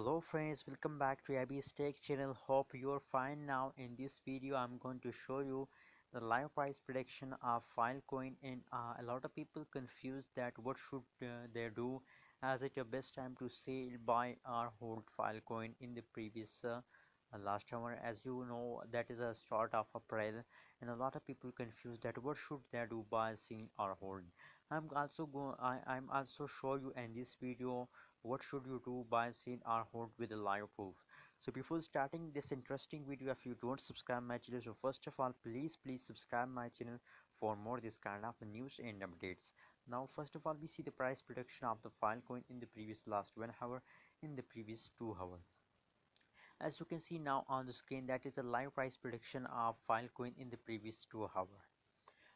Hello friends, welcome back to Abby's Tech channel. Hope you're fine now. In this video I'm going to show you the live price prediction of Filecoin, and a lot of people confused that what should they do. As it a best time to sell, buy or hold Filecoin in the previous last hour. As you know, that is a start of April, and a lot of people confused that what should they do, buy, sell or hold. I'm also show you in this video what should you do, buy, sell or hold with a live proof. So before starting this interesting video, if you don't subscribe my channel, so first of all please subscribe my channel for more this kind of news and updates. Now first of all, we see the price prediction of the Filecoin in the previous last 1 hour, in the previous 2 hour. As you can see now on the screen, that is a live price prediction of Filecoin in the previous 2 hour.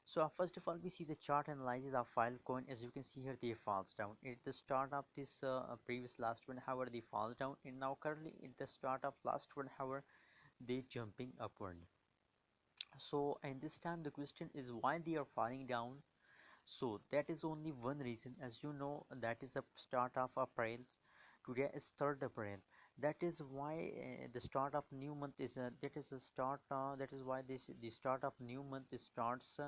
So first of all, we see the chart analysis of Filecoin. As you can see here, they falls down at the start of this previous last 1 hour. They falls down, and now currently at the start of last 1 hour, they jumping upward. So and this time the question is why they are falling down. So that is only one reason. As you know, that is the start of April. Today is 3rd April. That is why the start of new month is that is a start that is why this the start of new month starts,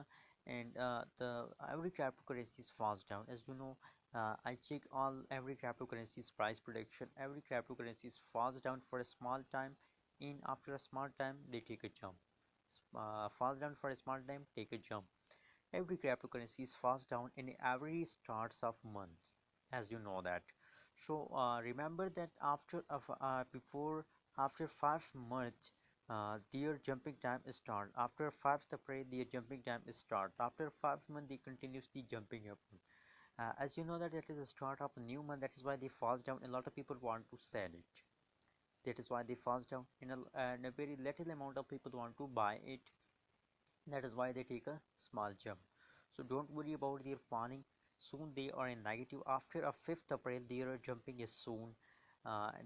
and the every cryptocurrencies falls down. As you know, I check all every cryptocurrencies price prediction. Every cryptocurrencies falls down for a small time, in after a small time they take a jump. Falls down for a small time, take a jump. Every cryptocurrencies falls down in every starts of month, as you know that. So remember that before after 5 months, their jumping time is start. After 5th April, their jumping time is start. After 5 months, they continuously jumping up. As you know that it is the start of a new month, that is why they falls down. A lot of people want to sell it. That is why they falls down. In a very little amount of people want to buy it. That is why they take a small jump. So don't worry about their planning. Soon they are in negative. After a 5th April, their jumping is soon.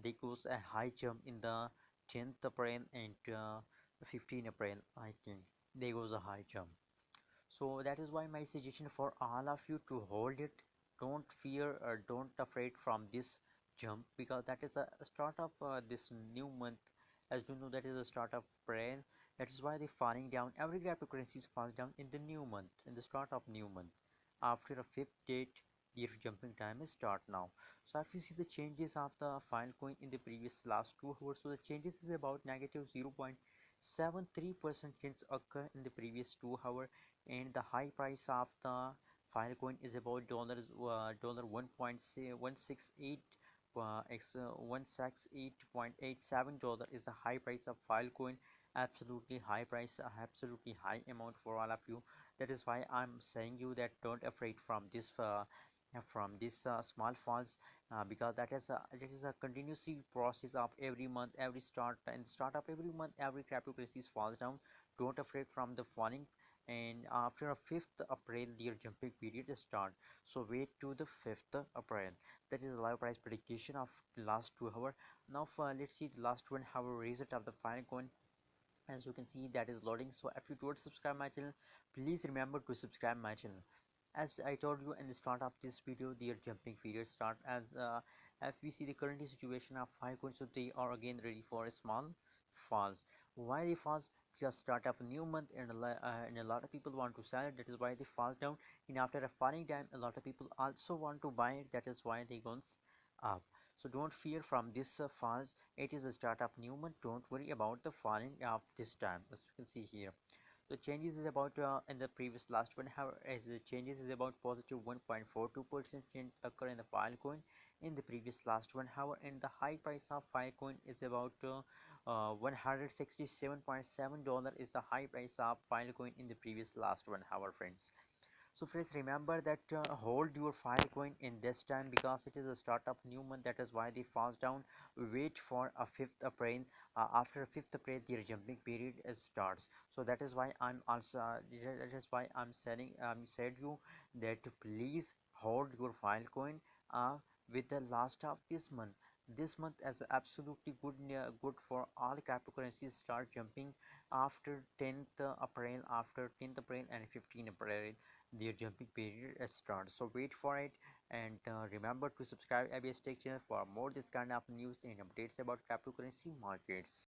They goes a high jump in the 10th April and 15th April. I think they goes a high jump. So that is why my suggestion for all of you to hold it. Don't fear or don't afraid from this jump, because that is a start of this new month. As you know, that is the start of April. That is why they falling down. Every cryptocurrencies falls down in the new month, in the start of new month. After a fifth date, their jumping time is start now. So if you see the changes of the Filecoin in the previous last 2 hours, so the changes is about negative 0.73% change occur in the previous 2 hour, and the high price of the Filecoin is about dollar 1.168 $168.87 is the high price of Filecoin. Absolutely high price, absolutely high amount for all of you. That is why I'm saying you that don't afraid from this small falls, because that is a continuous process of every month, every start of every month, every cryptocurrencies falls down. Don't afraid from the falling, and after a 5th April their jumping period start. So wait to the 5th April. That is the live price prediction of last 2 hour. Now let's see the last 1 hour result of the Filecoin. As you can see, that is loading. So if you don't subscribe my channel, please remember to subscribe my channel. As I told you in the start of this video, their jumping period start. As if we see the current situation of Filecoin, so they are again ready for a small falls. Why they falls? Because start of a new month, and a lot of people want to sell it. That is why they fall down. And after a falling time, a lot of people also want to buy it. That is why they goes up. So don't fear from this falls. It is the start of new month. Don't worry about the falling of this time. As you can see here, the changes is about in the previous last 1 hour, as the changes is about positive 1.42% change occur in the Filecoin in the previous last 1 hour, and the high price of Filecoin is about $167.7 is the high price of Filecoin in the previous last 1 hour, friends. So friends, remember that hold your Filecoin in this time, because it is the start of new month. That is why they falls down. Wait for a 5th April. After 5th April, their jumping period starts. So that is why I'm also that is why I'm saying said you that please hold your Filecoin with the last of this month. This month is absolutely good for all cryptocurrencies start jumping after 10th April, after 10th April and 15th April. their jumping period starts. So wait for it, and remember to subscribe ABS Tech channel for more this kind of news and updates about cryptocurrency markets.